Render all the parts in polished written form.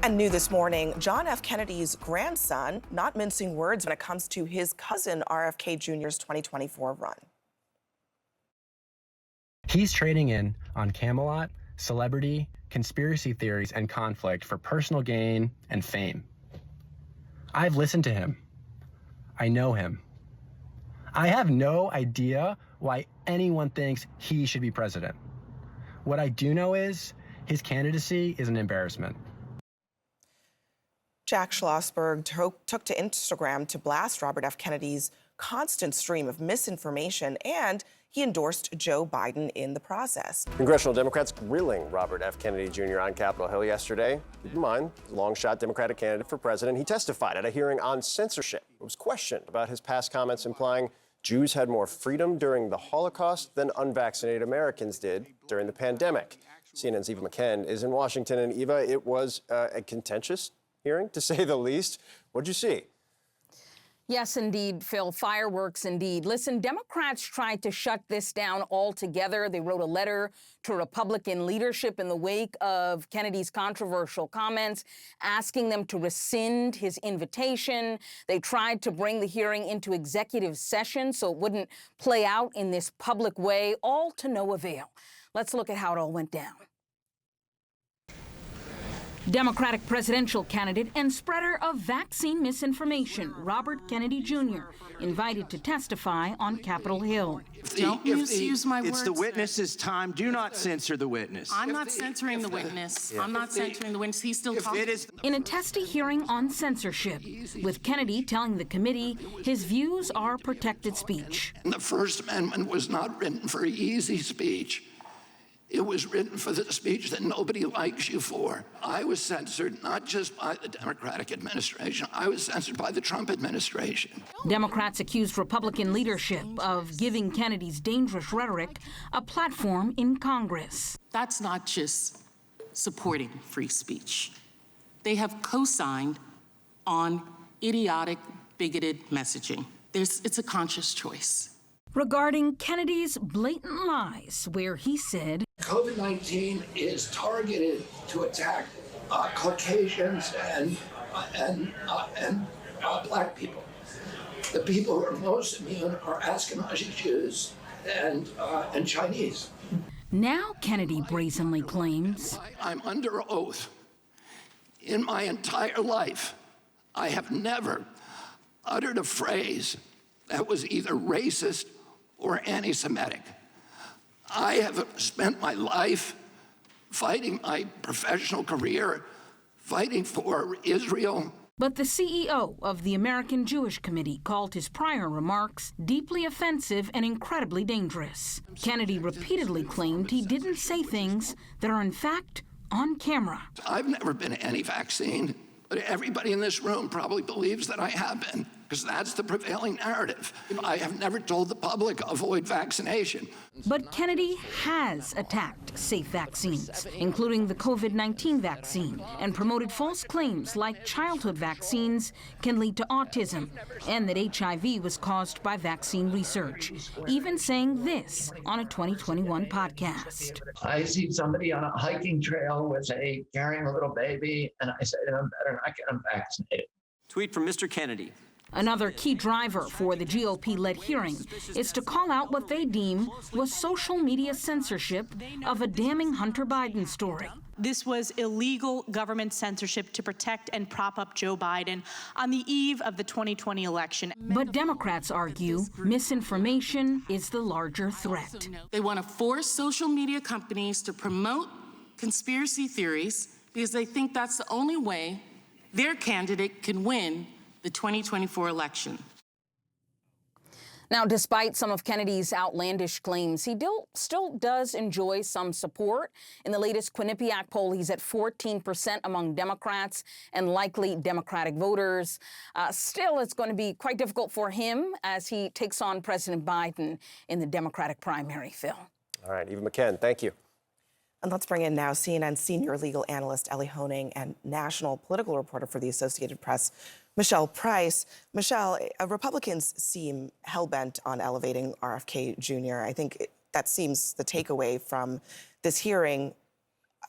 And new this morning, John F. Kennedy's grandson, not mincing words when it comes to his cousin RFK Jr.'s 2024 run. He's trading in on Camelot, celebrity, conspiracy theories, and conflict for personal gain and fame. I've listened to him. I know him. I have no idea why anyone thinks he should be president. What I do know is his candidacy is an embarrassment. Jack Schlossberg took to Instagram to blast Robert F. Kennedy's constant stream of misinformation, and he endorsed Joe Biden in the process. Congressional Democrats grilling Robert F. Kennedy Jr. on Capitol Hill yesterday. Keep in mind, long-shot Democratic candidate for president. He testified at a hearing on censorship. It was questioned about his past comments implying Jews had more freedom during the Holocaust than unvaccinated Americans did during the pandemic. CNN's Eva McKen is in Washington. And Eva, it was a contentious hearing, to say the least. What'd you see? Yes, indeed, Phil. Fireworks, indeed. Listen, Democrats tried to shut this down altogether. They wrote a letter to Republican leadership in the wake of Kennedy's controversial comments, asking them to rescind his invitation. They tried to bring the hearing into executive session so it wouldn't play out in this public way, all to no avail. Let's look at how it all went down. Democratic presidential candidate and spreader of vaccine misinformation, Robert Kennedy Jr., invited to testify on Capitol Hill. Don't misuse my words. It's the witness's time. Do not censor the witness. I'm not censoring the witness. I'm not censoring the witness. He's still talking. In a testy hearing on censorship, with Kennedy telling the committee his views are protected speech. And the First Amendment was not written for easy speech. It was written for the speech that nobody likes you for. I was censored not just by the Democratic administration, I was censored by the Trump administration. Democrats accused Republican leadership of giving Kennedy's dangerous rhetoric a platform in Congress. That's not just supporting free speech. They have co-signed on idiotic, bigoted messaging. It's a conscious choice. Regarding Kennedy's blatant lies, where he said, COVID-19 is targeted to attack Caucasians and black people. The people who are most immune are Ashkenazi Jews and Chinese. Now Kennedy brazenly claims, I'm under oath. In my entire life, I have never uttered a phrase that was either racist or anti-Semitic. I have spent my life fighting my professional career, fighting for Israel. But the CEO of the American Jewish Committee called his prior remarks deeply offensive and incredibly dangerous. Kennedy repeatedly claimed he didn't say things that are in fact on camera. I've never been anti-vaccine, but everybody in this room probably believes that I have been, because that's the prevailing narrative. I have never told the public avoid vaccination. But Kennedy has attacked safe vaccines, including the COVID-19 vaccine, and promoted false claims like childhood vaccines can lead to autism and that HIV was caused by vaccine research, even saying this on a 2021 podcast. I see somebody on a hiking trail carrying a little baby, and I say to them, better not get them vaccinated. Tweet from Mr. Kennedy. Another key driver for the GOP-led hearing is to call out what they deem was social media censorship of a damning Hunter Biden story. This was illegal government censorship to protect and prop up Joe Biden on the eve of the 2020 election. But Democrats argue misinformation is the larger threat. They want to force social media companies to promote conspiracy theories because they think that's the only way their candidate can win the 2024 election. Now, despite some of Kennedy's outlandish claims, he still does enjoy some support. In the latest Quinnipiac poll, he's at 14% among Democrats and likely Democratic voters. Still, it's going to be quite difficult for him as he takes on President Biden in the Democratic primary, Phil. All right, Eva McKen, thank you. And let's bring in now CNN senior legal analyst Ellie Honig and national political reporter for the Associated Press, Michelle Price. Michelle, Republicans seem hell-bent on elevating RFK Jr. I think that seems the takeaway from this hearing.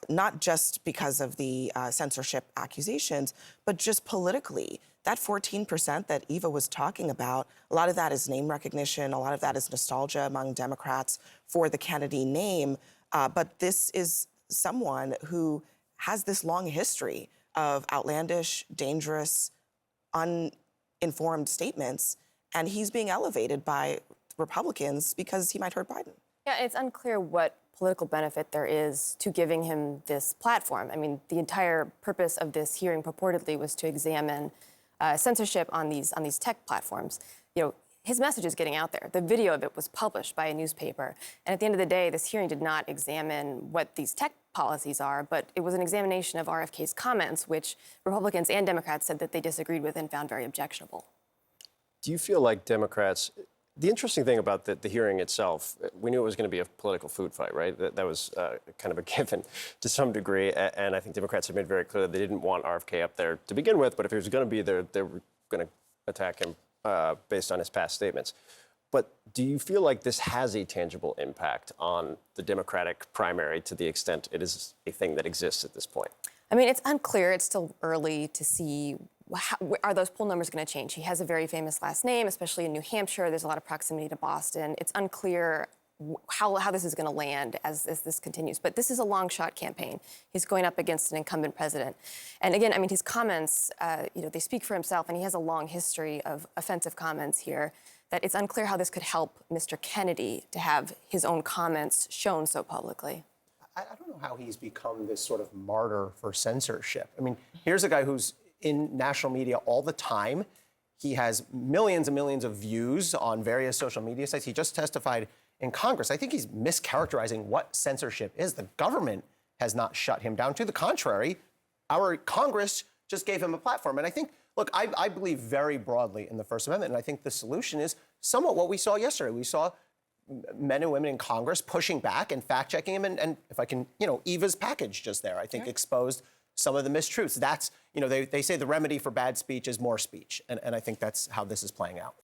not just because of the censorship accusations, but just politically. That 14% that Eva was talking about, a lot of that is name recognition, a lot of that is nostalgia among Democrats for the Kennedy name. But this is someone who has this long history of outlandish, dangerous, uninformed statements, and he's being elevated by Republicans because he might hurt Biden. Yeah, it's unclear what political benefit there is to giving him this platform. I mean, the entire purpose of this hearing purportedly was to examine censorship on these tech platforms. You know, his message is getting out there. The video of it was published by a newspaper. And at the end of the day, this hearing did not examine what these tech policies are, but it was an examination of RFK's comments, which Republicans and Democrats said that they disagreed with and found very objectionable. Do you feel like Democrats, the interesting thing about the hearing itself, we knew it was going to be a political food fight, right? That was kind of a given to some degree. And I think Democrats have made very clear that they didn't want RFK up there to begin with, but if he was going to be there, they were going to attack him based on his past statements. But do you feel like this has a tangible impact on the Democratic primary to the extent it is a thing that exists at this point? I mean, it's unclear. It's still early to see are those poll numbers going to change. He has a very famous last name, especially in New Hampshire. There's a lot of proximity to Boston. It's unclear how this is going to land as this continues. But this is a long shot campaign. He's going up against an incumbent president. And again, I mean, his comments, they speak for himself, and he has a long history of offensive comments here, that it's unclear how this could help Mr. Kennedy to have his own comments shown so publicly. I don't know how he's become this sort of martyr for censorship. I mean, here's a guy who's in national media all the time. He has millions and millions of views on various social media sites. He just testified in Congress. I think he's mischaracterizing what censorship is. The government has not shut him down. To the contrary, our Congress just gave him a platform. And I think, look, I believe very broadly in the First Amendment, and I think the solution is somewhat what we saw yesterday. We saw men and women in Congress pushing back and fact-checking him, and if I can, Eva's package just there, I think, exposed some of the mistruths. That's, they say the remedy for bad speech is more speech, and I think that's how this is playing out.